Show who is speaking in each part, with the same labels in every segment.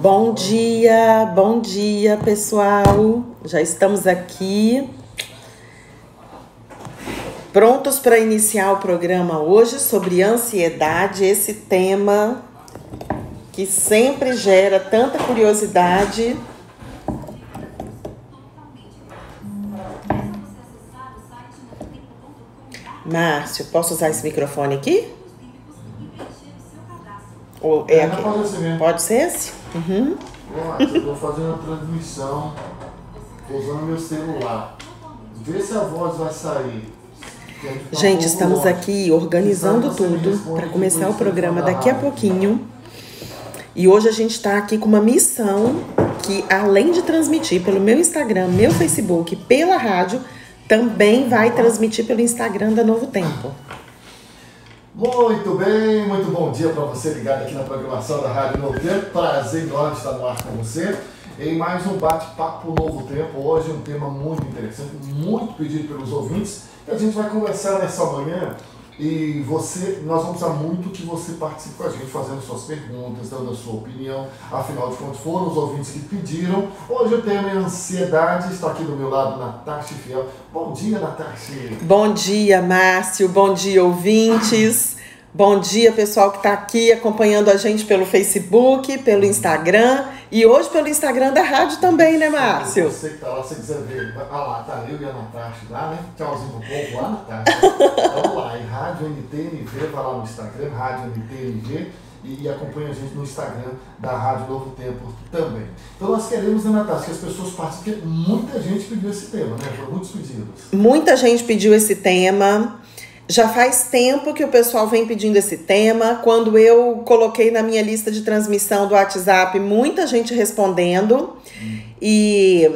Speaker 1: Bom dia, pessoal. Já estamos aqui prontos para iniciar o programa hoje sobre ansiedade, esse tema que sempre gera tanta curiosidade. Márcio, posso usar esse microfone aqui? Ou é aqui?
Speaker 2: Pode ser mesmo.
Speaker 1: Pode ser esse? Uhum.
Speaker 2: Eu estou fazendo a transmissão, usando meu celular. Vê se a voz vai sair.
Speaker 1: Gente, estamos aqui organizando tudo para começar o programa daqui a pouquinho. E hoje a gente está aqui com uma missão que, além de transmitir pelo meu Instagram, meu Facebook, pela rádio, também vai transmitir pelo Instagram da Novo Tempo.
Speaker 2: Muito bem, muito bom dia para você ligado aqui na programação da Rádio Novo Tempo. Prazer enorme estar no ar com você em mais um bate-papo Novo Tempo. Hoje um tema muito interessante, muito pedido pelos ouvintes. E a gente vai conversar nessa manhã e nós vamos precisar muito que você participe com a gente, fazendo suas perguntas, dando a sua opinião. Afinal de contas, foram os ouvintes que pediram. Hoje o tema é ansiedade. Está aqui do meu lado Natasha Fiel. Bom dia, Natasha.
Speaker 1: Bom dia, Márcio. Bom dia, ouvintes. Bom dia, pessoal que está aqui acompanhando a gente pelo Facebook, pelo Instagram e hoje pelo Instagram da rádio também, né, Márcio?
Speaker 2: Você que está lá, se quiser ver, lá, tá eu e a Natasha lá, né? Tchauzinho pro povo lá, Natasha. Vamos lá, em Rádio NTNV, vai lá no Instagram, Rádio NTNV, e acompanha a gente no Instagram da Rádio Novo Tempo também. Então nós queremos, né, Natasha, que as pessoas participem, porque muita gente pediu esse tema, né? Foram muitos pedidos.
Speaker 1: Muita gente pediu esse tema. Já faz tempo que o pessoal vem pedindo esse tema. Quando eu coloquei na minha lista de transmissão do WhatsApp, muita gente respondendo. E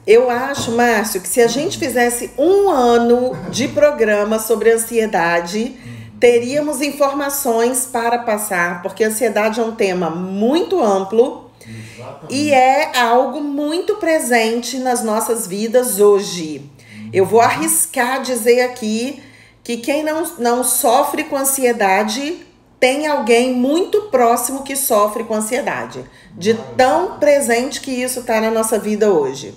Speaker 1: eu acho, Márcio, que se a gente fizesse um ano de programa sobre ansiedade, teríamos informações para passar, porque a ansiedade é um tema muito amplo.
Speaker 2: Exatamente.
Speaker 1: E é algo muito presente nas nossas vidas hoje. Eu vou arriscar dizer aqui que quem não sofre com ansiedade tem alguém muito próximo que sofre com ansiedade. De tão presente que isso está na nossa vida hoje.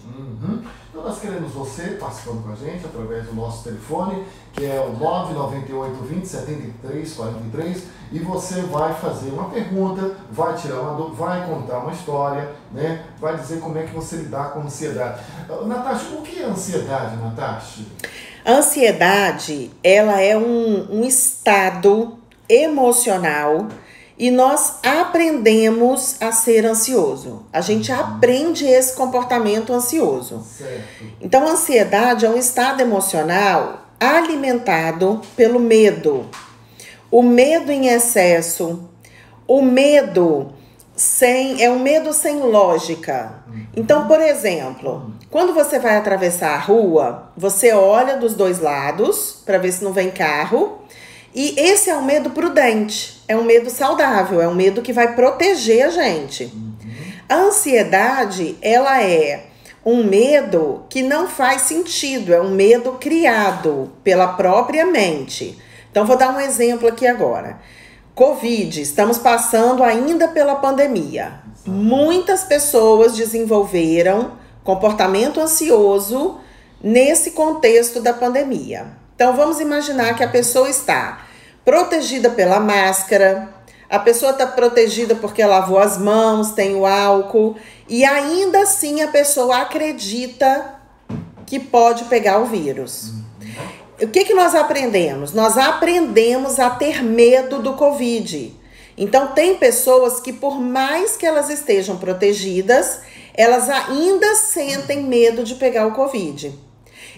Speaker 2: Então nós queremos você participando com a gente através do nosso telefone, que é o 998 20 73 43, e você vai fazer uma pergunta, vai tirar uma dúvida, vai contar uma história, né? Vai dizer como é que você lidar com ansiedade. Natasha, o que é ansiedade, Natasha?
Speaker 1: A ansiedade, ela é um estado emocional e nós aprendemos a ser ansioso. A gente aprende esse comportamento ansioso.
Speaker 2: Certo.
Speaker 1: Então, a ansiedade é um estado emocional alimentado pelo medo. O medo em excesso, o medo é um medo sem lógica. Então, por exemplo, quando você vai atravessar a rua, você olha dos dois lados para ver se não vem carro. E esse é um medo prudente, é um medo saudável, é um medo que vai proteger a gente. A ansiedade, ela é um medo que não faz sentido, é um medo criado pela própria mente. Então, vou dar um exemplo aqui agora. Covid, estamos passando ainda pela pandemia. Muitas pessoas desenvolveram comportamento ansioso nesse contexto da pandemia. Então, vamos imaginar que a pessoa está protegida pela máscara, a pessoa está protegida porque lavou as mãos, tem o álcool, e ainda assim a pessoa acredita que pode pegar o vírus. O que nós aprendemos? Nós aprendemos a ter medo do Covid. Então, tem pessoas que, por mais que elas estejam protegidas, elas ainda sentem medo de pegar o Covid.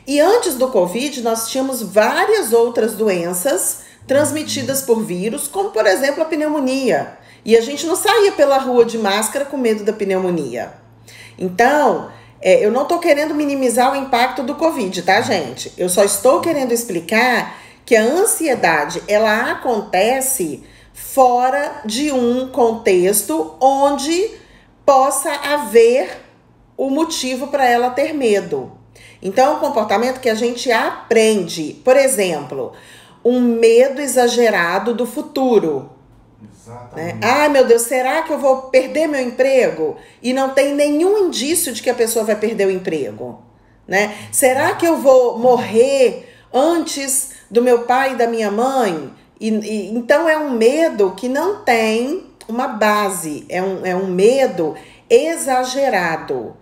Speaker 1: E antes do Covid, nós tínhamos várias outras doenças transmitidas por vírus, como, por exemplo, a pneumonia. E a gente não saía pela rua de máscara com medo da pneumonia. Então, eu não estou querendo minimizar o impacto do Covid, tá, gente? Eu só estou querendo explicar que a ansiedade, ela acontece fora de um contexto onde possa haver o motivo para ela ter medo. Então, é um comportamento que a gente aprende. Por exemplo, um medo exagerado do futuro.
Speaker 2: Exatamente.
Speaker 1: Ai, meu Deus, será que eu vou perder meu emprego? E não tem nenhum indício de que a pessoa vai perder o emprego, né? Será que eu vou morrer antes do meu pai e da minha mãe? Então é um medo que não tem uma base, é um medo exagerado.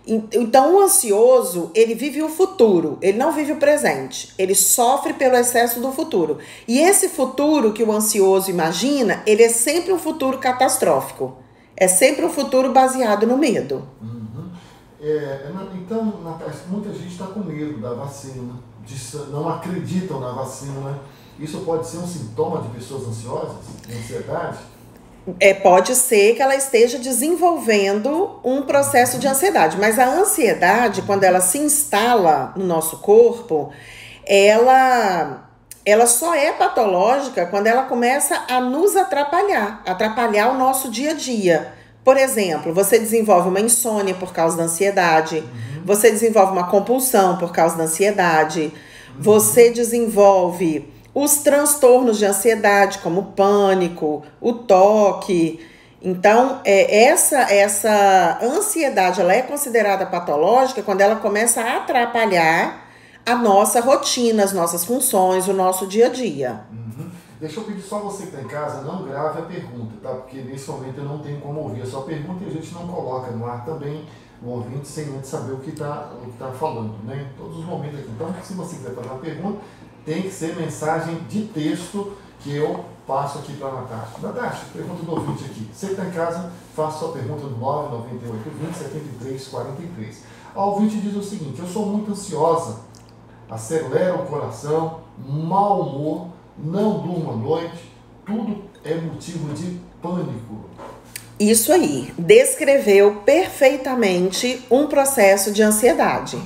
Speaker 1: Então, o ansioso, ele vive o futuro, ele não vive o presente. Ele sofre pelo excesso do futuro. E esse futuro que o ansioso imagina, ele é sempre um futuro catastrófico. É sempre um futuro baseado no medo.
Speaker 2: Uhum. Então, Natália, muita gente está com medo da vacina, não acreditam na vacina. Isso pode ser um sintoma de pessoas ansiosas, de ansiedade?
Speaker 1: Pode ser que ela esteja desenvolvendo um processo de ansiedade, mas a ansiedade, quando ela se instala no nosso corpo, ela só é patológica quando ela começa a nos atrapalhar o nosso dia a dia. Por exemplo, você desenvolve uma insônia por causa da ansiedade, você desenvolve uma compulsão por causa da ansiedade, você desenvolve os transtornos de ansiedade, como o pânico, o toque. Então, essa ansiedade, ela é considerada patológica quando ela começa a atrapalhar a nossa rotina, as nossas funções, o nosso dia a dia.
Speaker 2: Deixa eu pedir só você que está em casa, não grave a pergunta, tá? Porque nesse momento eu não tenho como ouvir a sua pergunta e a gente não coloca no ar também o ouvinte sem antes saber o que tá falando, né? Em todos os momentos aqui. Então, se você quiser fazer uma pergunta, tem que ser mensagem de texto que eu passo aqui para a Natasha. Natasha, pergunta do ouvinte aqui. Você que está em casa, faça sua pergunta no 998 20 73 43. A ouvinte diz o seguinte: eu sou muito ansiosa, acelera o coração, mau humor, não durmo à noite, tudo é motivo de pânico.
Speaker 1: Isso aí, descreveu perfeitamente um processo de ansiedade.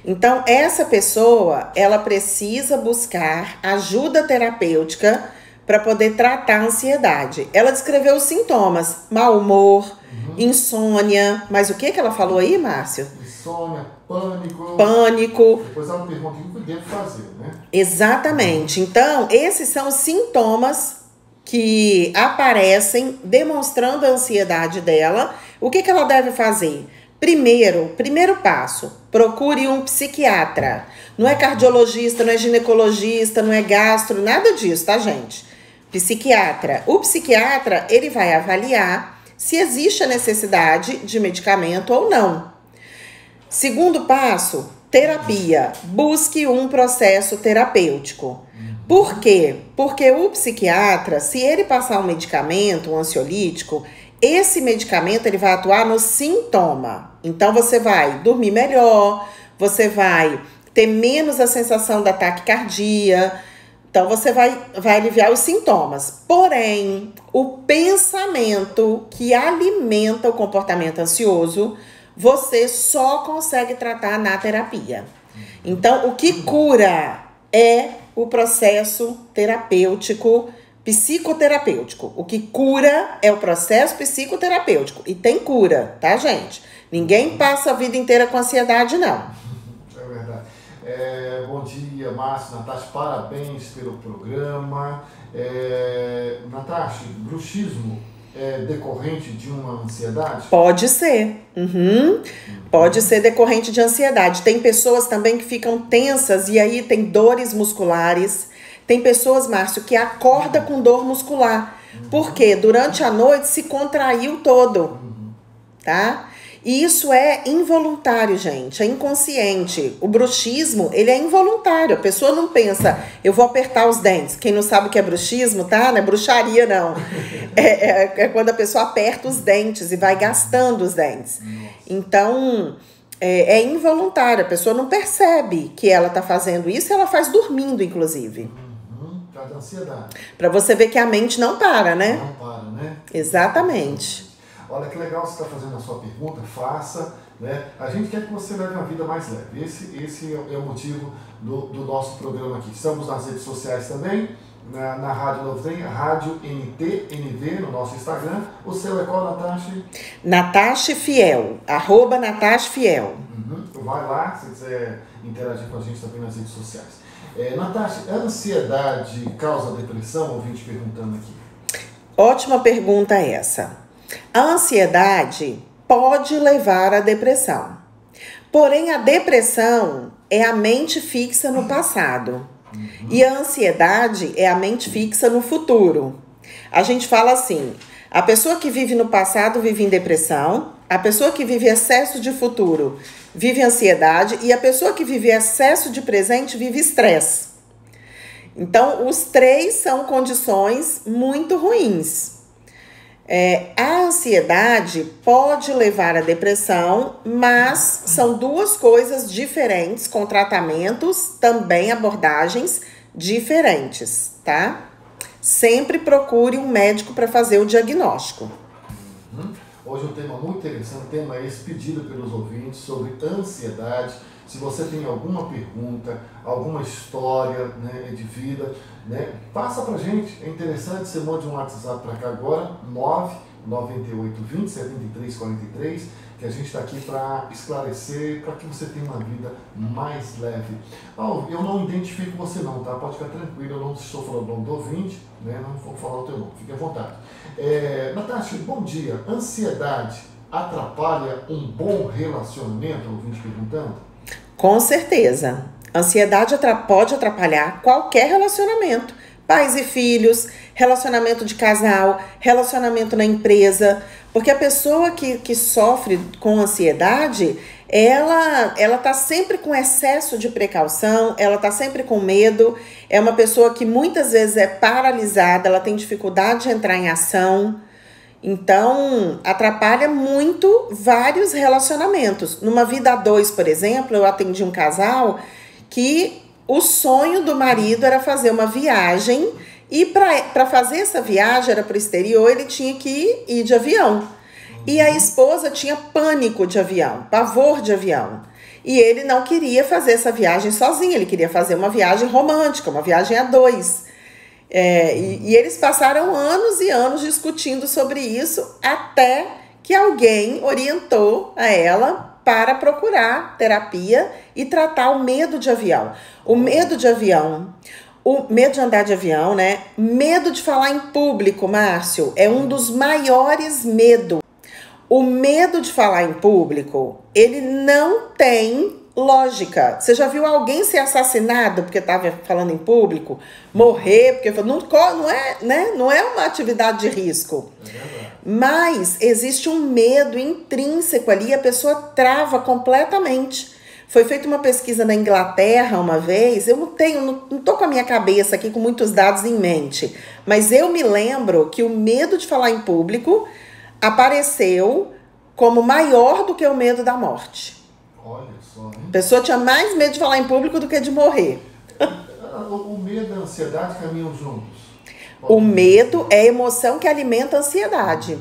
Speaker 1: Então, essa pessoa, ela precisa buscar ajuda terapêutica para poder tratar a ansiedade. Ela descreveu os sintomas: mau humor, insônia. Mas o que ela falou aí, Márcio?
Speaker 2: Insônia, pânico.
Speaker 1: Pânico.
Speaker 2: Depois ela pergunta o que eu devo fazer, né?
Speaker 1: Exatamente. Então, esses são os sintomas que aparecem demonstrando a ansiedade dela. O que ela deve fazer? Primeiro passo, procure um psiquiatra. Não é cardiologista, não é ginecologista, não é gastro, nada disso, tá, gente? Psiquiatra. O psiquiatra, ele vai avaliar se existe a necessidade de medicamento ou não. Segundo passo, terapia. Busque um processo terapêutico. Por quê? Porque o psiquiatra, se ele passar um medicamento, um ansiolítico, esse medicamento ele vai atuar no sintoma. Então, você vai dormir melhor, você vai ter menos a sensação da taquicardia. Então, você vai aliviar os sintomas. Porém, o pensamento que alimenta o comportamento ansioso, você só consegue tratar na terapia. Então, o que cura é o processo terapêutico, psicoterapêutico. O que cura é o processo psicoterapêutico. E tem cura, tá, gente? Ninguém passa a vida inteira com ansiedade, não.
Speaker 2: É verdade. Bom dia, Márcio, Natasha, parabéns pelo programa. Natasha, bruxismo é decorrente de uma ansiedade?
Speaker 1: Pode ser. Pode ser decorrente de ansiedade. Tem pessoas também que ficam tensas e aí tem dores musculares. Tem pessoas, Márcio, que acorda com dor muscular. Porque durante a noite se contraiu todo. Tá? E isso é involuntário, gente. É inconsciente. O bruxismo, ele é involuntário. A pessoa não pensa, eu vou apertar os dentes. Quem não sabe o que é bruxismo, tá? Não é bruxaria, não. É quando a pessoa aperta os dentes e vai gastando os dentes. Então, é involuntário. A pessoa não percebe que ela tá fazendo isso e ela faz dormindo, inclusive.
Speaker 2: Por causa da ansiedade.
Speaker 1: Pra você ver que a mente não para, né?
Speaker 2: Não para, né?
Speaker 1: Exatamente.
Speaker 2: Olha que legal você está fazendo a sua pergunta, faça, né? A gente quer que você leve uma vida mais leve. Esse é o motivo do nosso programa aqui. Estamos nas redes sociais também, na Rádio Novo Trem, Rádio NTNV, no nosso Instagram. O seu é qual, Natasha?
Speaker 1: Natasha Fiel, @NatashaFiel.
Speaker 2: Vai lá, se quiser interagir com a gente também nas redes sociais. Natasha, a ansiedade causa depressão? Ouvinte perguntando aqui.
Speaker 1: Ótima pergunta essa. A ansiedade pode levar à depressão. Porém, a depressão é a mente fixa no passado. E a ansiedade é a mente fixa no futuro. A gente fala assim, a pessoa que vive no passado vive em depressão, a pessoa que vive excesso de futuro vive ansiedade e a pessoa que vive excesso de presente vive estresse. Então, os três são condições muito ruins. A ansiedade pode levar à depressão, mas são duas coisas diferentes, com tratamentos, também abordagens diferentes, tá? Sempre procure um médico para fazer o diagnóstico.
Speaker 2: Hoje um tema muito interessante, tema esse pedido pelos ouvintes sobre ansiedade. Se você tem alguma pergunta, alguma história, né, de vida, né, passa pra gente. É interessante, você mande um WhatsApp para cá agora, 998207343, que a gente está aqui para esclarecer, para que você tenha uma vida mais leve. Eu não identifico você não, tá? Pode ficar tranquilo, eu não estou falando o nome do ouvinte, né? Não vou falar o teu nome, fique à vontade. Natasha, bom dia. Ansiedade atrapalha um bom relacionamento? O ouvinte perguntando.
Speaker 1: Com certeza. Ansiedade pode atrapalhar qualquer relacionamento. Pais e filhos, relacionamento de casal, relacionamento na empresa. Porque a pessoa que sofre com ansiedade, ela tá sempre com excesso de precaução, ela tá sempre com medo. É uma pessoa que muitas vezes é paralisada, ela tem dificuldade de entrar em ação. Então, atrapalha muito vários relacionamentos. Numa vida a dois, por exemplo, eu atendi um casal que o sonho do marido era fazer uma viagem e para fazer essa viagem, era para o exterior, ele tinha que ir de avião. E a esposa tinha pânico de avião, pavor de avião. E ele não queria fazer essa viagem sozinho, ele queria fazer uma viagem romântica, uma viagem a dois. E eles passaram anos e anos discutindo sobre isso, até que alguém orientou a ela para procurar terapia e tratar o medo de avião. O medo de avião, o medo de andar de avião, né? Medo de falar em público, Márcio, é um dos maiores medos. O medo de falar em público, ele não tem lógica. Você já viu alguém ser assassinado porque estava falando em público? Morrer porque não é uma atividade de risco. Mas existe um medo intrínseco ali, a pessoa trava completamente. Foi feita uma pesquisa na Inglaterra uma vez, eu não tô com a minha cabeça aqui com muitos dados em mente, mas eu me lembro que o medo de falar em público apareceu como maior do que o medo da morte.
Speaker 2: Olha só, hein?
Speaker 1: A pessoa tinha mais medo de falar em público do que de morrer.
Speaker 2: O medo e a ansiedade caminham juntos.
Speaker 1: O medo é a emoção que alimenta a ansiedade.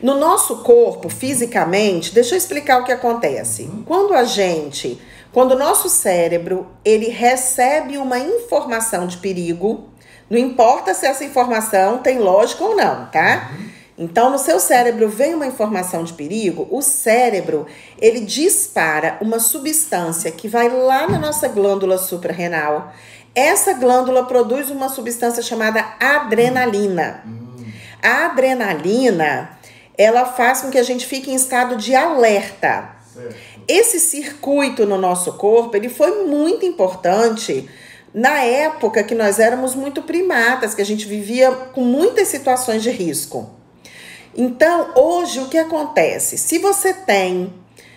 Speaker 1: No nosso corpo, fisicamente, deixa eu explicar o que acontece. Quando o nosso cérebro, ele recebe uma informação de perigo, não importa se essa informação tem lógica ou não, tá? Então, no seu cérebro vem uma informação de perigo, o cérebro, ele dispara uma substância que vai lá na nossa glândula suprarrenal. Essa glândula produz uma substância chamada adrenalina. A adrenalina, ela faz com que a gente fique em estado de alerta.
Speaker 2: Certo.
Speaker 1: Esse circuito no nosso corpo, ele foi muito importante na época que nós éramos muito primatas, que a gente vivia com muitas situações de risco. Então, hoje, o que acontece? Se você tem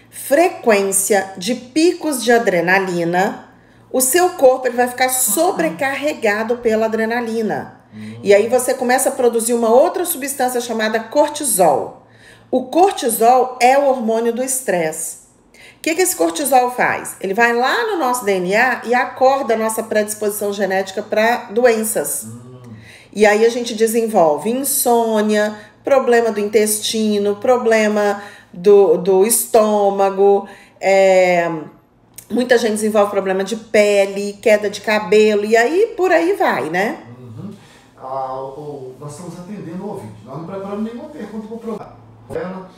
Speaker 1: frequência de picos de adrenalina, o seu corpo ele vai ficar sobrecarregado pela adrenalina. E aí você começa a produzir uma outra substância chamada cortisol. O cortisol é o hormônio do estresse. O que esse cortisol faz? Ele vai lá no nosso DNA e acorda a nossa predisposição genética para doenças. E aí a gente desenvolve insônia, problema do intestino, problema do estômago, muita gente desenvolve problema de pele, queda de cabelo, e aí por aí vai, né?
Speaker 2: Nós estamos atendendo o ouvinte, nós não preparamos nenhuma pergunta para o programa. Ela,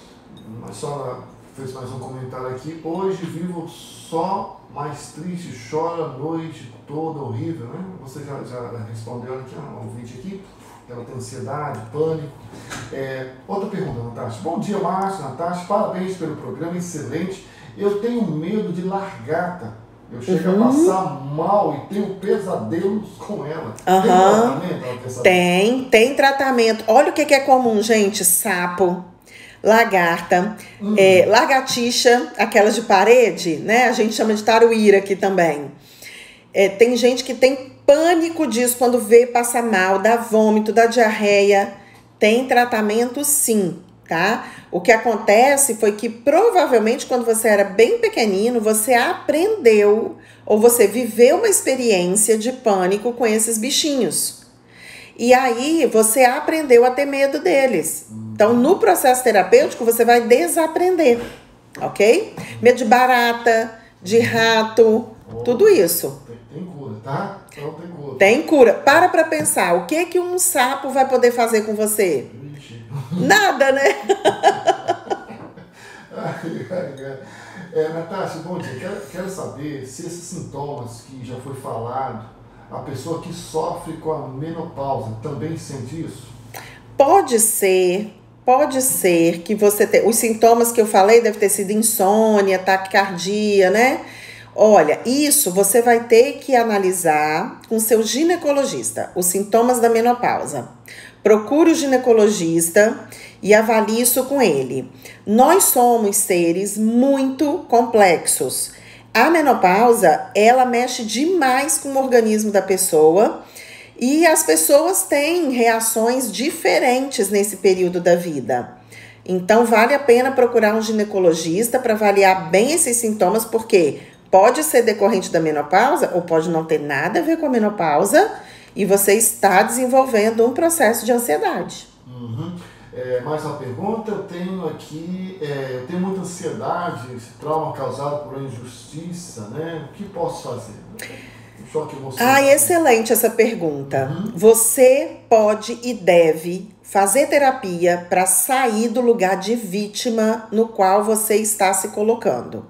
Speaker 2: mas só ela fez mais um comentário aqui. Hoje vivo só mais triste, choro a noite toda, horrível, né? Você já respondeu aqui, o ouvinte aqui. ela tem ansiedade, pânico. Outra pergunta, Natasha. Bom dia, Márcio, Natasha, parabéns pelo programa, excelente. Eu tenho medo de largata. Eu chego a passar mal e tenho pesadelos com ela. Tem tratamento?
Speaker 1: Tem tratamento. Olha o que é comum, gente. Sapo, lagarta, lagartixa, aquelas de parede, né? A gente chama de taruíra aqui também. Tem gente que tem pânico disso quando vê passar mal, dá vômito, dá diarreia. Tem tratamento sim, tá? O que acontece foi que provavelmente quando você era bem pequenino, você aprendeu ou você viveu uma experiência de pânico com esses bichinhos. E aí você aprendeu a ter medo deles. Então no processo terapêutico você vai desaprender, ok? Medo de barata, de rato, tudo isso.
Speaker 2: Tem cura, tá? Então tem cura.
Speaker 1: Tem cura. Para pensar, o que um sapo vai poder fazer com você? Nada, né?
Speaker 2: Natasha, bom dia. Quero saber se esses sintomas que já foi falado, a pessoa que sofre com a menopausa também sente isso?
Speaker 1: Pode ser que você tenha. Os sintomas que eu falei deve ter sido insônia, taquicardia, né? Olha, isso você vai ter que analisar com seu ginecologista, os sintomas da menopausa. Procure o ginecologista e avalie isso com ele. Nós somos seres muito complexos. A menopausa, ela mexe demais com o organismo da pessoa e as pessoas têm reações diferentes nesse período da vida. Então, vale a pena procurar um ginecologista para avaliar bem esses sintomas, porque pode ser decorrente da menopausa ou pode não ter nada a ver com a menopausa e você está desenvolvendo um processo de ansiedade.
Speaker 2: Mais uma pergunta, eu tenho aqui, eu tenho muita ansiedade, esse trauma causado por injustiça, né? O que posso fazer? Choque emocional.
Speaker 1: Excelente essa pergunta. Você pode e deve fazer terapia para sair do lugar de vítima no qual você está se colocando.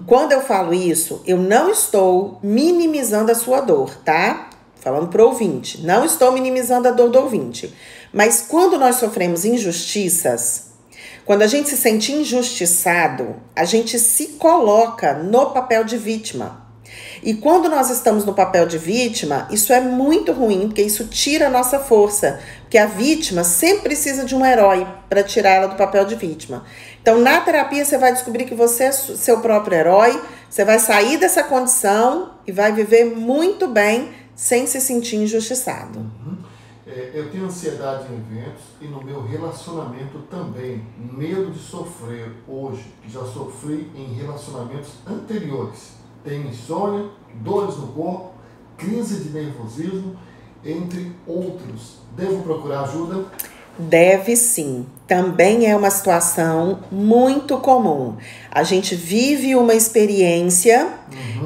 Speaker 1: Quando eu falo isso, eu não estou minimizando a sua dor, tá? Falando pro ouvinte, não estou minimizando a dor do ouvinte. Mas quando nós sofremos injustiças, quando a gente se sente injustiçado, a gente se coloca no papel de vítima. E quando nós estamos no papel de vítima, isso é muito ruim, porque isso tira a nossa força. Porque a vítima sempre precisa de um herói para tirar ela do papel de vítima. Então, na terapia, você vai descobrir que você é seu próprio herói, você vai sair dessa condição e vai viver muito bem sem se sentir injustiçado.
Speaker 2: Eu tenho ansiedade em eventos e no meu relacionamento também. Medo de sofrer hoje, que já sofri em relacionamentos anteriores. Tenho insônia, dores no corpo, crise de nervosismo, entre outros. Devo procurar ajuda?
Speaker 1: Deve sim. Também é uma situação muito comum. A gente vive uma experiência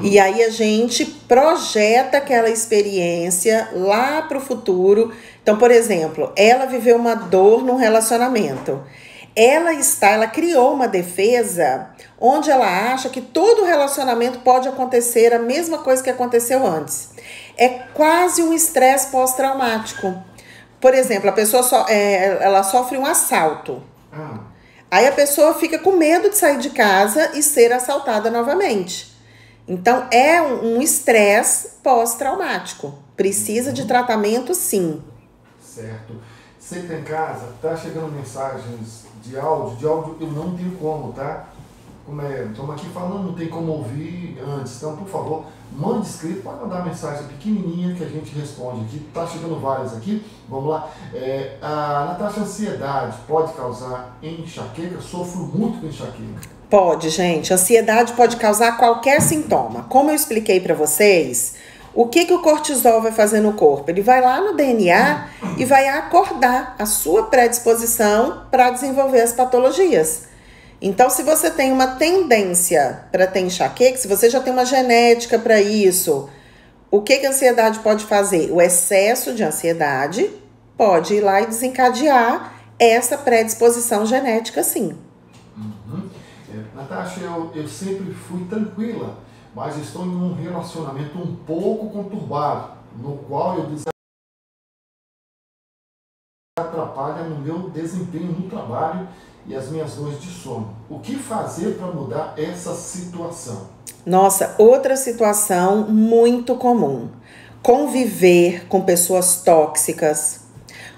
Speaker 1: e aí a gente projeta aquela experiência lá para o futuro. Então, por exemplo, ela viveu uma dor num relacionamento. Ela criou uma defesa onde ela acha que todo relacionamento pode acontecer a mesma coisa que aconteceu antes. É quase um estresse pós-traumático. Por exemplo, a pessoa ela sofre um assalto. Aí a pessoa fica com medo de sair de casa e ser assaltada novamente. Então, é um estresse pós-traumático. Precisa de tratamento, sim.
Speaker 2: Certo. Você que tá em casa, tá chegando mensagens de áudio eu não tenho como, tá? Estamos aqui falando, não tem como ouvir antes. Então, por favor, mande escrito, pode mandar mensagem pequenininha que a gente responde aqui. Tá chegando várias aqui, vamos lá. Natasha, ansiedade pode causar enxaqueca? Sofro muito com enxaqueca.
Speaker 1: Pode, gente. Ansiedade pode causar qualquer sintoma. Como eu expliquei para vocês, o que o cortisol vai fazer no corpo? Ele vai lá no DNA e vai acordar a sua predisposição para desenvolver as patologias. Então, se você tem uma tendência para ter enxaqueca, se você já tem uma genética para isso, o que a ansiedade pode fazer? O excesso de ansiedade pode ir lá e desencadear essa predisposição genética, sim.
Speaker 2: Natasha, eu sempre fui tranquila, mas estou em um relacionamento um pouco conturbado, no qual eu meu desempenho no trabalho e as minhas noites de sono. O que fazer para mudar essa situação?
Speaker 1: Nossa, outra situação muito comum. Conviver com pessoas tóxicas,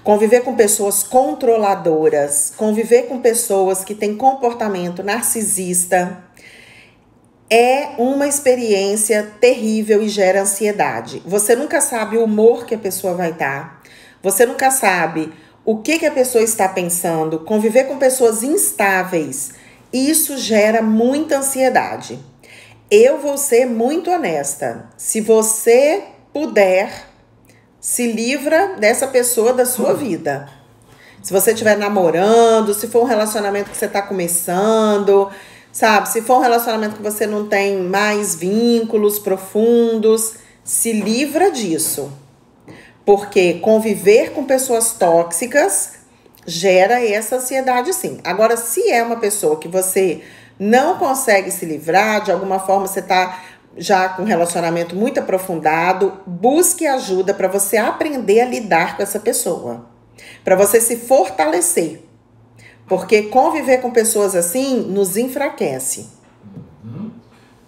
Speaker 1: conviver com pessoas controladoras, conviver com pessoas que têm comportamento narcisista é uma experiência terrível e gera ansiedade. Você nunca sabe o humor que a pessoa vai dar, você nunca sabe o que a pessoa está pensando. Conviver com pessoas instáveis, isso gera muita ansiedade. Eu vou ser muito honesta. Se você puder, se livra dessa pessoa da sua vida. Se você estiver namorando, se for um relacionamento que você está começando, sabe? Se for um relacionamento que você não tem mais vínculos profundos, se livra disso. Porque conviver com pessoas tóxicas gera essa ansiedade, sim. Agora, se é uma pessoa que você não consegue se livrar, de alguma forma você está já com um relacionamento muito aprofundado, busque ajuda para você aprender a lidar com essa pessoa, para você se fortalecer, porque conviver com pessoas assim nos enfraquece.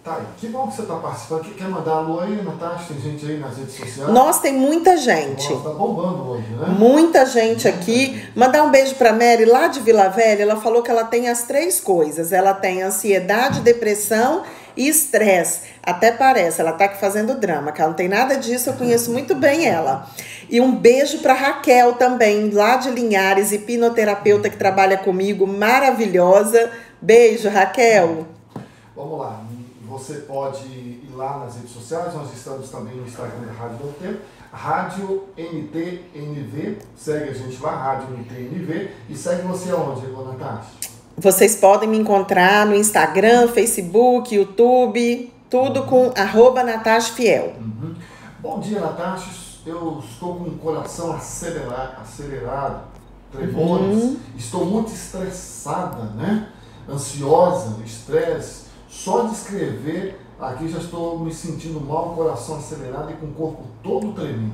Speaker 2: Tá aí, que bom que você está participando. Quer mandar alô aí, Natasha? Tem gente aí nas redes sociais?
Speaker 1: Nossa, tem muita gente.
Speaker 2: Nossa, tá bombando hoje, né?
Speaker 1: Muita gente aqui. Mandar um beijo para Mary lá de Vila Velha. Ela falou que ela tem as 3 coisas. Ela tem ansiedade, depressão e estresse. Até parece, ela tá aqui fazendo drama, que ela não tem nada disso, eu conheço muito bem ela. E um beijo para Raquel também, lá de Linhares, hipnoterapeuta que trabalha comigo, maravilhosa. Beijo, Raquel.
Speaker 2: Vamos lá. Você pode ir lá nas redes sociais, nós estamos também no Instagram da Rádio Novo Tempo, Rádio NTNV, segue a gente lá, Rádio NTNV, e segue você aonde, Natasha?
Speaker 1: Vocês podem me encontrar no Instagram, Facebook, YouTube, tudo com @Natasha Fiel.
Speaker 2: Bom dia, Natasha, eu estou com o coração acelerado, tremores, estou muito estressada, né? Ansiosa, estresse. Só de escrever, aqui já estou me sentindo mal, coração acelerado e com o corpo todo tremendo.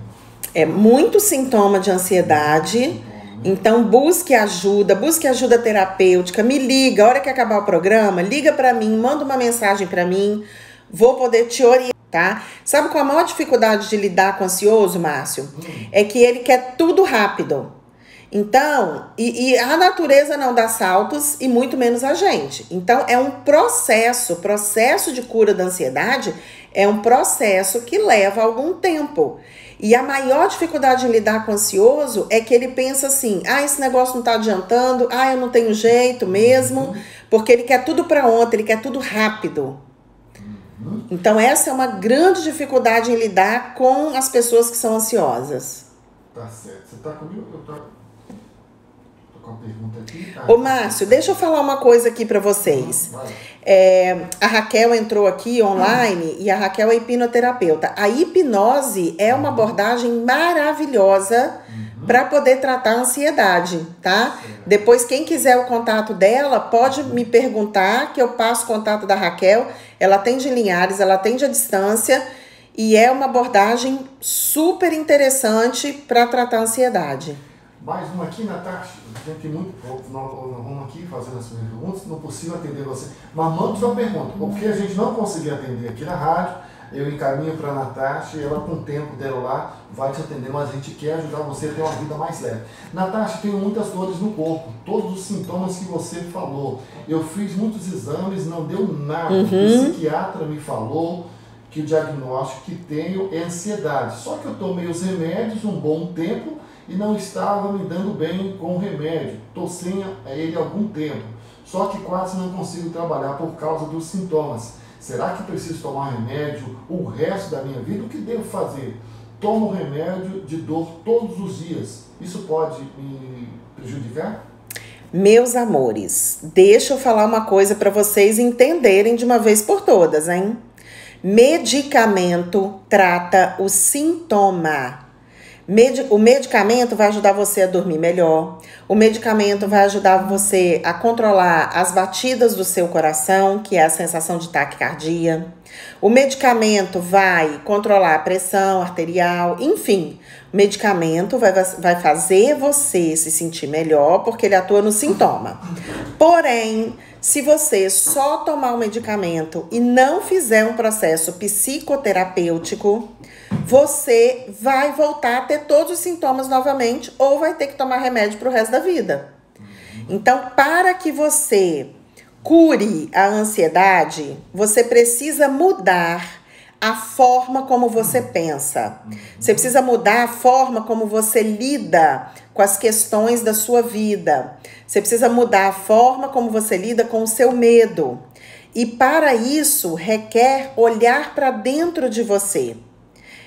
Speaker 1: É muito sintoma de ansiedade, então busque ajuda terapêutica, me liga, a hora que acabar o programa, liga para mim, manda uma mensagem para mim, vou poder te orientar. Sabe qual a maior dificuldade de lidar com o ansioso, Márcio? É que ele quer tudo rápido. Então, e a natureza não dá saltos e muito menos a gente. Então, é um processo de cura da ansiedade é um processo que leva algum tempo. E a maior dificuldade em lidar com o ansioso é que ele pensa assim, esse negócio não tá adiantando, eu não tenho jeito mesmo, porque ele quer tudo para ontem, ele quer tudo rápido. Então, essa é uma grande dificuldade em lidar com as pessoas que são ansiosas.
Speaker 2: Tá certo. Você tá comigo? Eu tô com a pergunta aqui.
Speaker 1: Ô, Márcio, deixa eu falar uma coisa aqui para vocês. A Raquel entrou aqui online e a Raquel é hipnoterapeuta. A hipnose é uma abordagem maravilhosa para poder tratar a ansiedade, tá? Depois, quem quiser o contato dela, pode me perguntar que eu passo o contato da Raquel. Ela atende em Linhares, ela atende à distância e é uma abordagem super interessante para tratar a ansiedade.
Speaker 2: Mais uma aqui, Natasha. Tem muito pouco. Nós vamos aqui fazendo as perguntas. Não é possível atender você. Mas manda sua pergunta. Porque a gente não conseguir atender aqui na rádio, eu encaminho para a Natasha e ela, com o tempo dela lá, vai te atender. Mas a gente quer ajudar você a ter uma vida mais leve. Natasha, tenho muitas dores no corpo. Todos os sintomas que você falou. Eu fiz muitos exames, não deu nada. O psiquiatra me falou que o diagnóstico que tenho é ansiedade. Só que eu tomei os remédios um bom tempo e não estava me dando bem com o remédio. Estou sem ele há algum tempo. Só que quase não consigo trabalhar por causa dos sintomas. Será que preciso tomar remédio o resto da minha vida? O que devo fazer? Tomo remédio de dor todos os dias. Isso pode me prejudicar?
Speaker 1: Meus amores, deixa eu falar uma coisa para vocês entenderem de uma vez por todas, hein? Medicamento trata o sintoma. O medicamento vai ajudar você a dormir melhor. O medicamento vai ajudar você a controlar as batidas do seu coração, que é a sensação de taquicardia. O medicamento vai controlar a pressão arterial, enfim. medicamento vai fazer você se sentir melhor, porque ele atua no sintoma. Porém, se você só tomar o medicamento e não fizer um processo psicoterapêutico, você vai voltar a ter todos os sintomas novamente ou vai ter que tomar remédio para o resto da vida. Então, para que você cure a ansiedade, você precisa mudar a forma como você pensa. Você precisa mudar a forma como você lida com as questões da sua vida. Você precisa mudar a forma como você lida com o seu medo. E para isso, requer olhar para dentro de você.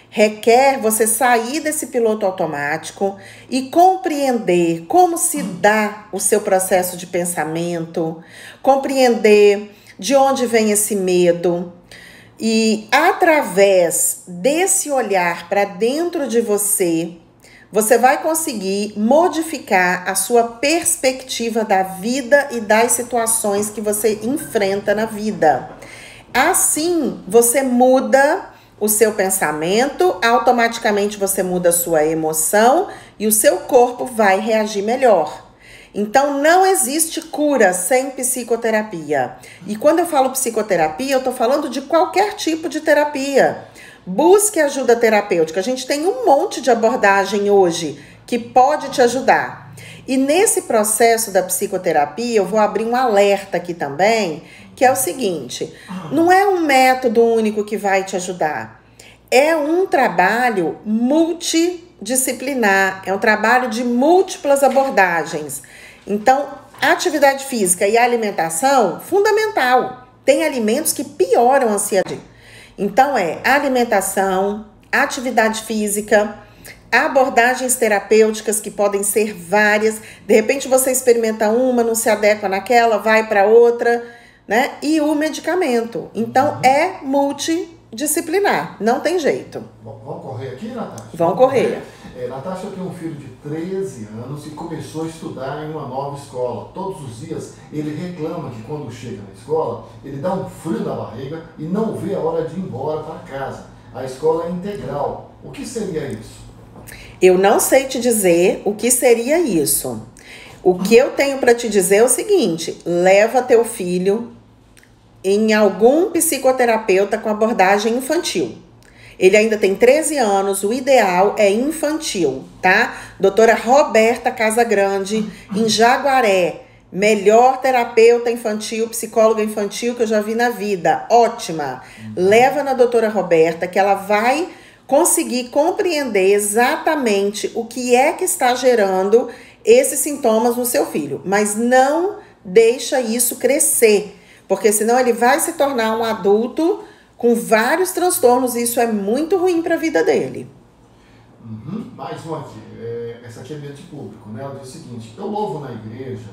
Speaker 1: Requer você sair desse piloto automático e compreender como se dá o seu processo de pensamento, compreender de onde vem esse medo. E através desse olhar para dentro de você, você vai conseguir modificar a sua perspectiva da vida e das situações que você enfrenta na vida. Assim, você muda o seu pensamento, automaticamente você muda a sua emoção e o seu corpo vai reagir melhor. Então, não existe cura sem psicoterapia. E quando eu falo psicoterapia, eu estou falando de qualquer tipo de terapia. Busque ajuda terapêutica. A gente tem um monte de abordagem hoje que pode te ajudar. E nesse processo da psicoterapia, eu vou abrir um alerta aqui também, que é o seguinte: não é um método único que vai te ajudar. É um trabalho multidisciplinar, é um trabalho de múltiplas abordagens. Então, atividade física e alimentação, fundamental. Tem alimentos que pioram a ansiedade. Então, alimentação, atividade física, abordagens terapêuticas que podem ser várias. De repente, você experimenta uma, não se adequa naquela, vai para outra, né? E o medicamento. Então, é multidisciplinar, não tem jeito.
Speaker 2: Vamos correr aqui, Natasha?
Speaker 1: Vamos correr.
Speaker 2: Natasha tem um filho de 13 anos e começou a estudar em uma nova escola. Todos os dias ele reclama que quando chega na escola, ele dá um frio na barriga e não vê a hora de ir embora para casa. A escola é integral. O que seria isso?
Speaker 1: Eu não sei te dizer o que seria isso. O que eu tenho para te dizer é o seguinte: leva teu filho em algum psicoterapeuta com abordagem infantil. Ele ainda tem 13 anos, o ideal é infantil, tá? Doutora Roberta Casagrande, em Jaguaré. Melhor terapeuta infantil, psicóloga infantil que eu já vi na vida. Ótima. Leva na doutora Roberta, que ela vai conseguir compreender exatamente o que é que está gerando esses sintomas no seu filho. Mas não deixa isso crescer, porque senão ele vai se tornar um adulto com vários transtornos e isso é muito ruim para a vida dele.
Speaker 2: Mais uma aqui. Essa aqui é ambiente público, né? Ela diz o seguinte: eu louvo na igreja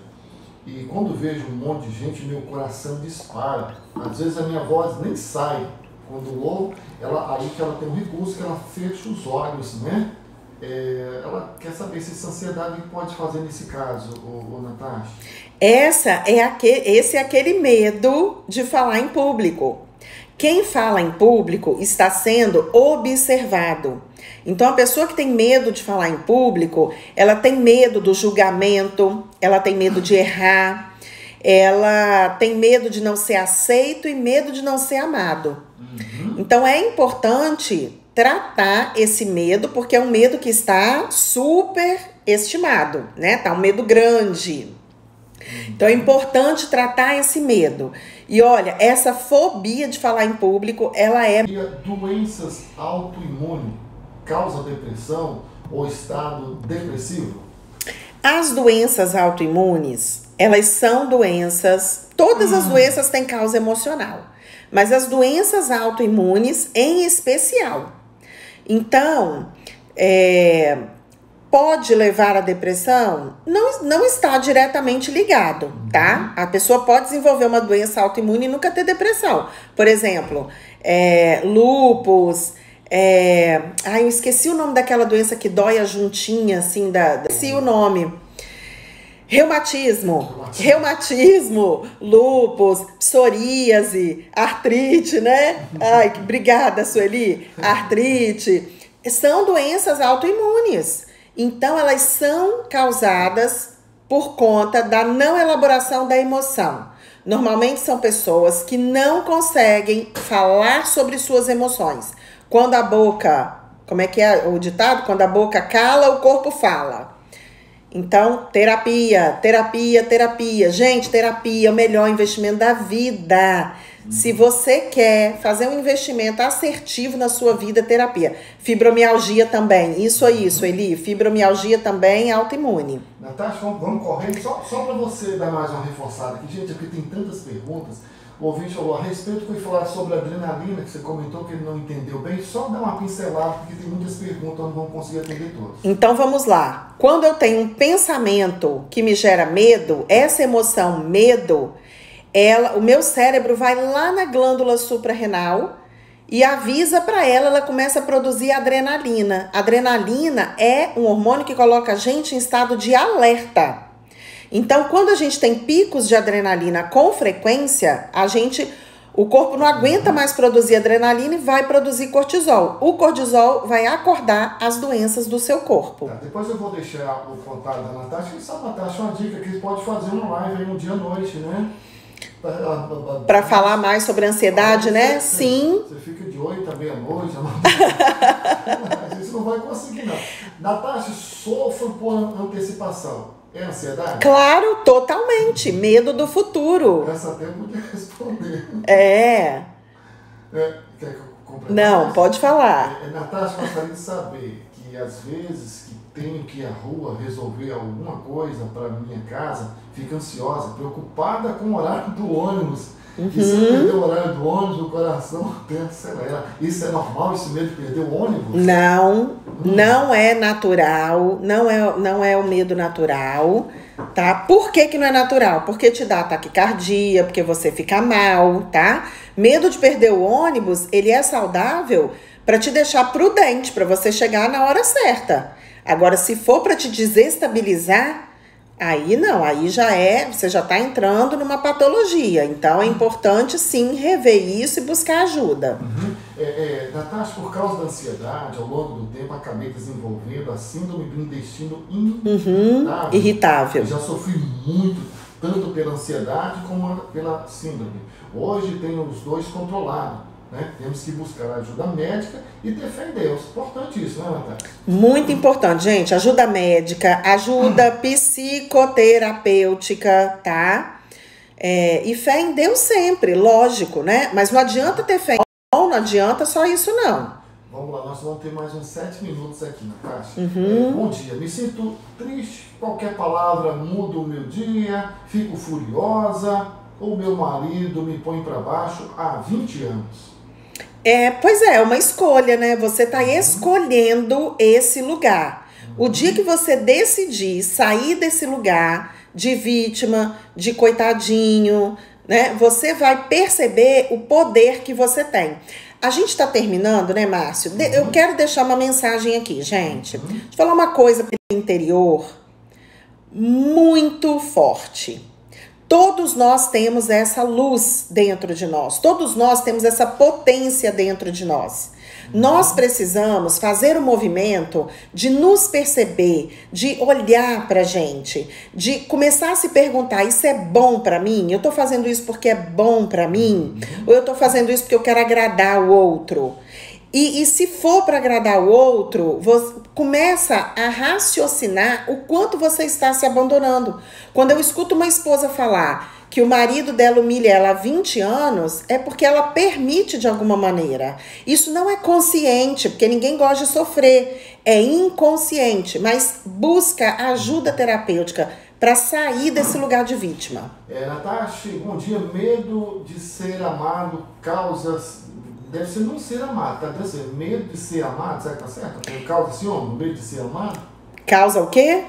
Speaker 2: e quando vejo um monte de gente, meu coração dispara. Às vezes a minha voz nem sai. Quando louvo, aí que ela tem um recurso que ela fecha os olhos, né? Ela quer saber se essa ansiedade pode fazer nesse caso, Natasha.
Speaker 1: Esse é aquele medo de falar em público. Quem fala em público está sendo observado. Então, a pessoa que tem medo de falar em público, ela tem medo do julgamento, ela tem medo de errar, ela tem medo de não ser aceito e medo de não ser amado. Então, é importante tratar esse medo, porque é um medo que está super estimado, né? Tá um medo grande. Então, é importante tratar esse medo. E olha, essa fobia de falar em público, ela é...
Speaker 2: Doenças autoimunes causa depressão ou estado depressivo?
Speaker 1: As doenças autoimunes, elas são doenças... Todas as doenças têm causa emocional, mas as doenças autoimunes em especial. Então, pode levar à depressão? Não está diretamente ligado, tá? A pessoa pode desenvolver uma doença autoimune e nunca ter depressão. Por exemplo, lúpus, eu esqueci o nome daquela doença que dói a juntinha, assim, esqueci o nome. Reumatismo, lúpus, psoríase, artrite, né? Ai, obrigada, Sueli. Artrite. são doenças autoimunes. Então, elas são causadas por conta da não elaboração da emoção. Normalmente são pessoas que não conseguem falar sobre suas emoções. Quando a boca, como é que é o ditado? Quando a boca cala, o corpo fala. Então, terapia. Gente, terapia é o melhor investimento da vida. Se você quer fazer um investimento assertivo na sua vida, terapia. Fibromialgia também. Isso, Eli. Fibromialgia também é autoimune.
Speaker 2: Natasha, vamos correr. Só para você dar mais uma reforçada aqui. Gente, aqui tem tantas perguntas. O ouvinte falou a respeito, foi falar sobre a adrenalina, que você comentou que ele não entendeu bem. Só dá uma pincelada, porque tem muitas perguntas, não vamos conseguir atender todas.
Speaker 1: Então vamos lá. Quando eu tenho um pensamento que me gera medo, essa emoção medo, o meu cérebro vai lá na glândula suprarrenal e avisa para ela começa a produzir adrenalina. Adrenalina é um hormônio que coloca a gente em estado de alerta. Então, quando a gente tem picos de adrenalina com frequência, o corpo não aguenta mais produzir adrenalina e vai produzir cortisol. O cortisol vai acordar as doenças do seu corpo.
Speaker 2: Tá, depois eu vou deixar o contato da Natasha. Quem sabe, Natasha, uma dica que pode fazer uma live aí no dia à noite, né?
Speaker 1: Para falar mais sobre a ansiedade, né? Sim.
Speaker 2: Você fica de 8 à meia-noite. A gente não vai conseguir, não. Natasha, sofro por antecipação. É ansiedade?
Speaker 1: Claro, totalmente. Medo do futuro.
Speaker 2: Essa até eu podia responder.
Speaker 1: Quer
Speaker 2: que eu complemente?
Speaker 1: Não, pode falar.
Speaker 2: Natasha, gostaria de saber que às vezes que tenho que ir à rua resolver alguma coisa para minha casa, fico ansiosa, preocupada com o horário do ônibus. E se eu perder o horário do ônibus, o coração até acelera. Isso é normal, esse medo de perder o ônibus?
Speaker 1: Não é natural, não é o medo natural, tá? Por que não é natural? Porque te dá taquicardia, porque você fica mal, tá? Medo de perder o ônibus, ele é saudável para te deixar prudente, para você chegar na hora certa. Agora, se for para te desestabilizar, aí não, você já está entrando numa patologia. Então é importante sim rever isso e buscar ajuda.
Speaker 2: Natasha, por causa da ansiedade, ao longo do tempo, acabei desenvolvendo a síndrome do intestino irritável.
Speaker 1: Irritável.
Speaker 2: Eu já sofri muito, tanto pela ansiedade como pela síndrome. Hoje tenho os dois controlados. Né? Temos que buscar ajuda médica e ter fé em Deus. Importante isso, né, Natasha?
Speaker 1: Muito importante, gente. Ajuda médica, ajuda psicoterapêutica, tá? E fé em Deus sempre, lógico, né? Mas não adianta ter fé em Deus, não adianta só isso, não.
Speaker 2: Vamos lá, nós vamos ter mais uns 7 minutos aqui, Natasha. Bom dia, me sinto triste, qualquer palavra muda o meu dia, fico furiosa, o meu marido me põe para baixo há 20 anos.
Speaker 1: Pois é uma escolha, né? Você tá escolhendo esse lugar. O dia que você decidir sair desse lugar de vítima, de coitadinho, né? Você vai perceber o poder que você tem. A gente tá terminando, né, Márcio? Eu quero deixar uma mensagem aqui, gente. Deixa eu falar uma coisa pro interior muito forte. Todos nós temos essa luz dentro de nós. Todos nós temos essa potência dentro de nós. Nós precisamos fazer o movimento de nos perceber, de olhar pra gente, de começar a se perguntar, isso é bom pra mim? Eu tô fazendo isso porque é bom pra mim? Ou eu tô fazendo isso porque eu quero agradar o outro? E se for para agradar o outro, você começa a raciocinar o quanto você está se abandonando. Quando eu escuto uma esposa falar que o marido dela humilha ela há 20 anos, é porque ela permite de alguma maneira. Isso não é consciente, porque ninguém gosta de sofrer. É inconsciente, mas busca ajuda terapêutica para sair desse lugar de vítima.
Speaker 2: Natasha, bom dia. Medo de ser amado deve ser não ser amado, tá? Deve ser medo de ser amado, será que tá certo? Causa ciúme, medo de ser amado?
Speaker 1: Causa o quê?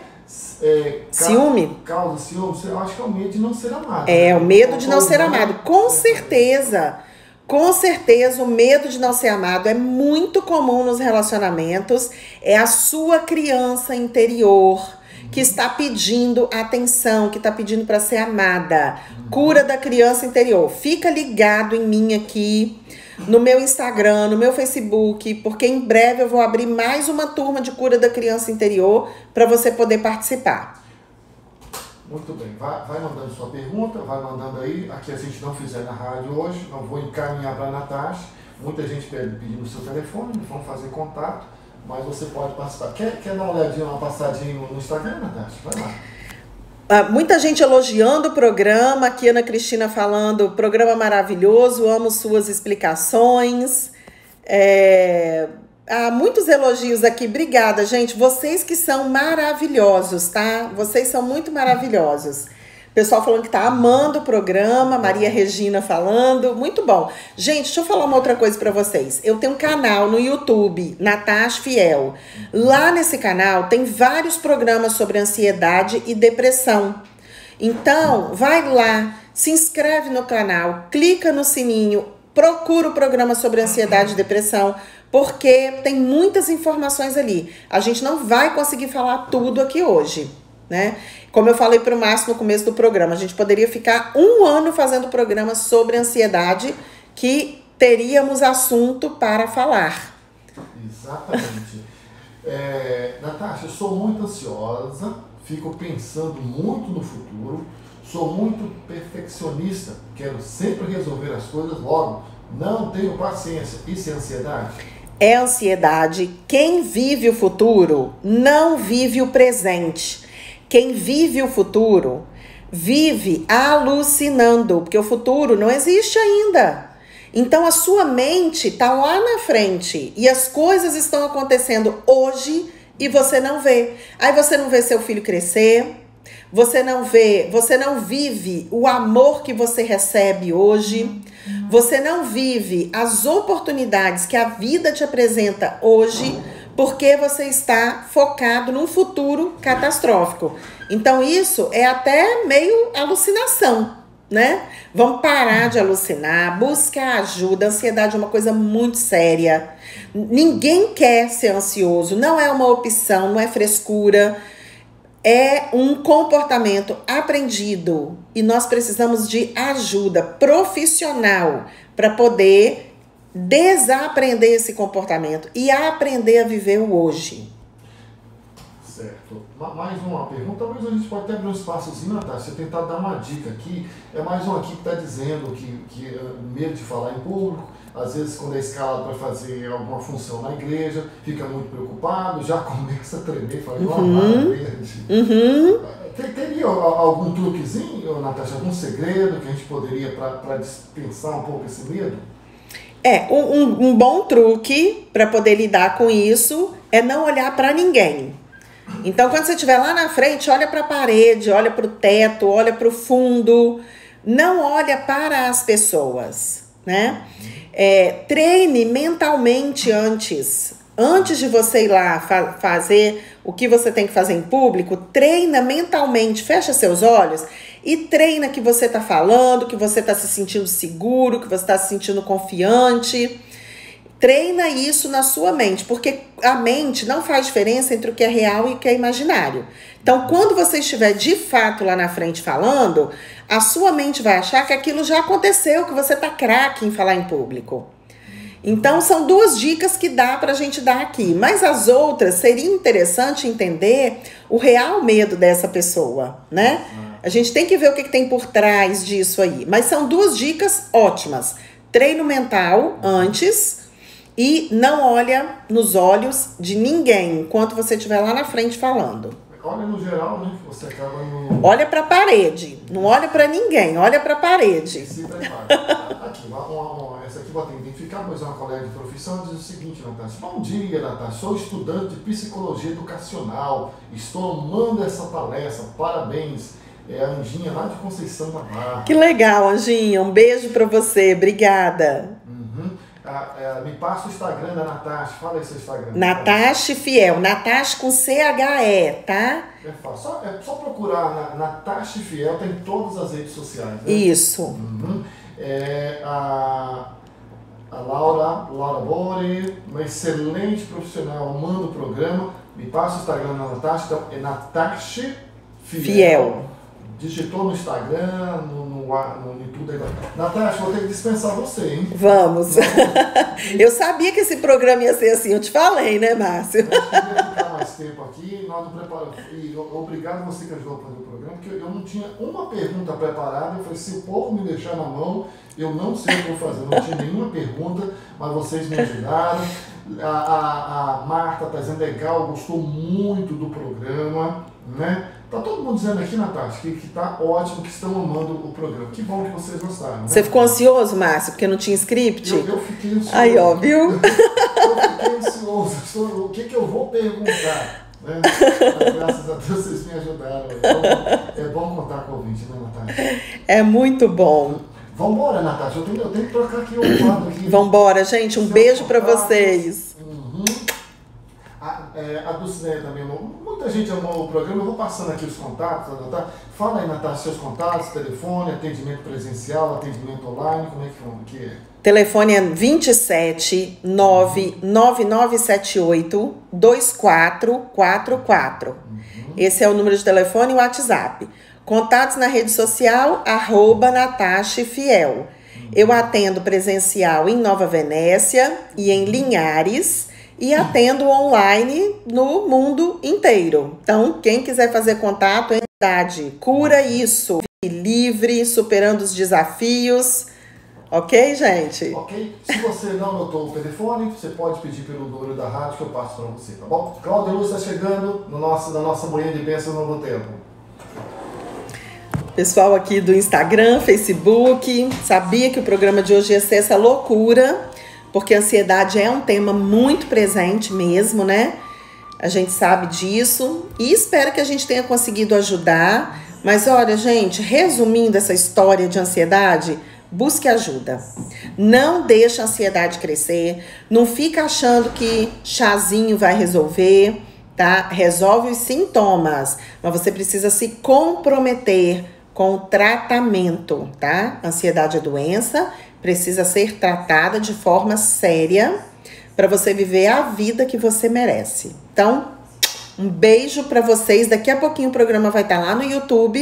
Speaker 1: Ciúme?
Speaker 2: Causa ciúme, eu acho que é o medo de não ser amado.
Speaker 1: O medo de não ser amado, com certeza. Com certeza, o medo de não ser amado é muito comum nos relacionamentos. É a sua criança interior que está pedindo atenção, que está pedindo para ser amada. Cura da criança interior. Fica ligado em mim aqui, no meu Instagram, no meu Facebook, porque em breve eu vou abrir mais uma turma de cura da criança interior para você poder participar.
Speaker 2: Muito bem, vai mandando sua pergunta, vai mandando aí. Aqui a gente não fizer na rádio hoje, não vou encaminhar para a Natasha. Muita gente pedindo o seu telefone, vamos fazer contato, mas você pode participar. Quer dar uma olhadinha, uma passadinha no Instagram, Natasha? Vai lá.
Speaker 1: Muita gente elogiando o programa, aqui Ana Cristina falando, programa maravilhoso, amo suas explicações. Há muitos elogios aqui, obrigada, gente. Vocês que são maravilhosos, tá? Vocês são muito maravilhosos. Pessoal falando que tá amando o programa, Maria Regina falando, muito bom. Gente, deixa eu falar uma outra coisa pra vocês. Eu tenho um canal no YouTube, Natasha Fiel. Lá nesse canal tem vários programas sobre ansiedade e depressão. Então, vai lá, se inscreve no canal, clica no sininho, procura o programa sobre ansiedade e depressão, porque tem muitas informações ali. A gente não vai conseguir falar tudo aqui hoje, né? Como eu falei para o Márcio no começo do programa, a gente poderia ficar 1 ano fazendo programa sobre ansiedade, que teríamos assunto para falar.
Speaker 2: Exatamente. Natasha, eu sou muito ansiosa, fico pensando muito no futuro, sou muito perfeccionista, quero sempre resolver as coisas logo, não tenho paciência. Isso é ansiedade?
Speaker 1: É ansiedade. Quem vive o futuro não vive o presente. Quem vive o futuro vive alucinando, porque o futuro não existe ainda. Então a sua mente está lá na frente e as coisas estão acontecendo hoje e você não vê. Aí você não vê seu filho crescer, você não vive o amor que você recebe hoje, você não vive as oportunidades que a vida te apresenta hoje, porque você está focado num futuro catastrófico. Então isso é até meio alucinação, né? Vamos parar de alucinar, buscar ajuda. A ansiedade é uma coisa muito séria. Ninguém quer ser ansioso, não é uma opção, não é frescura. É um comportamento aprendido e nós precisamos de ajuda profissional para poder desaprender esse comportamento e aprender a viver o hoje.
Speaker 2: Certo. Mais uma pergunta, talvez a gente pode até abrir um espaçozinho, Natasha, tentar dar uma dica aqui. É mais um aqui que está dizendo que medo de falar em público, às vezes quando é escalado para fazer alguma função na igreja, fica muito preocupado, já começa a tremer, fala, Teria algum truquezinho, Natasha, algum segredo que a gente poderia para dispensar um pouco esse medo?
Speaker 1: Um bom truque para poder lidar com isso é não olhar para ninguém. Então, quando você estiver lá na frente, olha para a parede, olha para o teto, olha para o fundo, não olha para as pessoas, né? Treine mentalmente antes de você ir lá fazer o que você tem que fazer em público, treina mentalmente, fecha seus olhos e treina que você está falando, que você está se sentindo seguro, que você está se sentindo confiante. Treina isso na sua mente, porque a mente não faz diferença entre o que é real e o que é imaginário. Então, quando você estiver de fato lá na frente falando, a sua mente vai achar que aquilo já aconteceu, que você tá craque em falar em público. Então, são 2 dicas que dá pra gente dar aqui. Mas as outras, seria interessante entender o real medo dessa pessoa, né? A gente tem que ver o que tem por trás disso aí. Mas são 2 dicas ótimas. Treino mental antes e não olha nos olhos de ninguém enquanto você estiver lá na frente falando.
Speaker 2: Olha no geral, né? Você acaba no...
Speaker 1: Olha para a parede, não olha para ninguém, olha para a parede.
Speaker 2: Se prepara. Aqui, essa aqui vou ter que identificar, pois é uma colega de profissão, diz o seguinte, Natasha. Bom dia, Natasha. Sou estudante de psicologia educacional. Estou amando essa palestra. Parabéns. É a Anjinha lá de Conceição da Barra.
Speaker 1: Que legal, Anjinha. Um beijo para você. Obrigada.
Speaker 2: Me passa o Instagram da Natasha. Fala aí seu Instagram.
Speaker 1: Natasha Fiel. Natasha com CHE, tá?
Speaker 2: É só procurar Natasha Fiel, tem todas as redes sociais. Né?
Speaker 1: Isso.
Speaker 2: A Laura Bori, uma excelente profissional, amando o programa. Me passa o Instagram da Natasha, então é Natasha
Speaker 1: Fiel.
Speaker 2: Digitou no Instagram, no tudo aí. Natasha, vou ter que dispensar você, hein?
Speaker 1: Vamos. Eu sabia que esse programa ia ser assim, eu te falei, né, Márcio?
Speaker 2: Eu queria ficar mais tempo aqui, nós não preparamos. E obrigado você que ajudou a fazer o programa, porque eu não tinha uma pergunta preparada. Eu falei, se o povo me deixar na mão, eu não sei o que eu vou fazer. Eu não tinha nenhuma pergunta, mas vocês me ajudaram. A Marta está dizendo legal, gostou muito do programa, né? Tá todo mundo dizendo aqui, Natasha, que tá ótimo, que estão amando o programa. Que bom que vocês gostaram, né?
Speaker 1: Você ficou ansioso, Márcio, porque não tinha script?
Speaker 2: Eu fiquei ansioso.
Speaker 1: Aí, ó, viu?
Speaker 2: Eu fiquei ansioso. O que eu vou perguntar? Né? Mas, graças a Deus vocês me ajudaram. É bom contar com o ouvinte, né, Natasha?
Speaker 1: É muito bom.
Speaker 2: Vambora, Natasha. Eu tenho que trocar aqui o quadro aqui.
Speaker 1: Vambora, gente. Um beijo pra vocês.
Speaker 2: Uhum. A Dulcinea também amou. Muita gente amou o programa. Eu vou passando aqui os contatos. Fala aí, Natasha, seus contatos, telefone, atendimento presencial, atendimento online, como é que é?
Speaker 1: Telefone é 27 99978 2444. Esse é o número de telefone e o WhatsApp. Contatos na rede social, @Natasha Fiel. Eu atendo presencial em Nova Venécia e em Linhares. E atendo online no mundo inteiro. Então, quem quiser fazer contato, é idade. Cura isso. Livre, superando os desafios. Ok, gente?
Speaker 2: Ok? Se você não anotou o telefone, você pode pedir pelo número da rádio que eu passo para você, tá bom? Cláudia Luz está chegando na nossa manhã de bênção no Novo Tempo.
Speaker 1: Pessoal aqui do Instagram, Facebook, sabia que o programa de hoje ia ser essa loucura, porque a ansiedade é um tema muito presente mesmo, né? A gente sabe disso e espero que a gente tenha conseguido ajudar. Mas olha, gente, resumindo essa história de ansiedade, busque ajuda. Não deixe a ansiedade crescer. Não fica achando que chazinho vai resolver, tá? Resolve os sintomas, mas você precisa se comprometer com o tratamento, tá? Ansiedade é doença, precisa ser tratada de forma séria para você viver a vida que você merece. Então, um beijo para vocês. Daqui a pouquinho o programa vai estar lá no YouTube.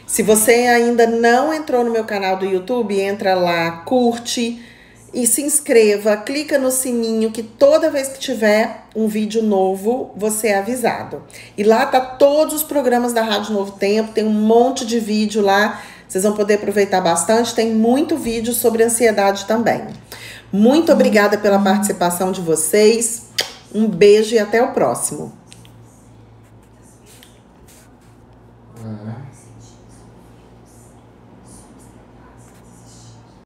Speaker 1: Se você ainda não entrou no meu canal do YouTube, entra lá, curte e se inscreva. Clica no sininho que toda vez que tiver um vídeo novo, você é avisado. E lá tá todos os programas da Rádio Novo Tempo. Tem um monte de vídeo lá. Vocês vão poder aproveitar bastante. Tem muito vídeo sobre ansiedade também. Muito obrigada pela participação de vocês. Um beijo e até o próximo.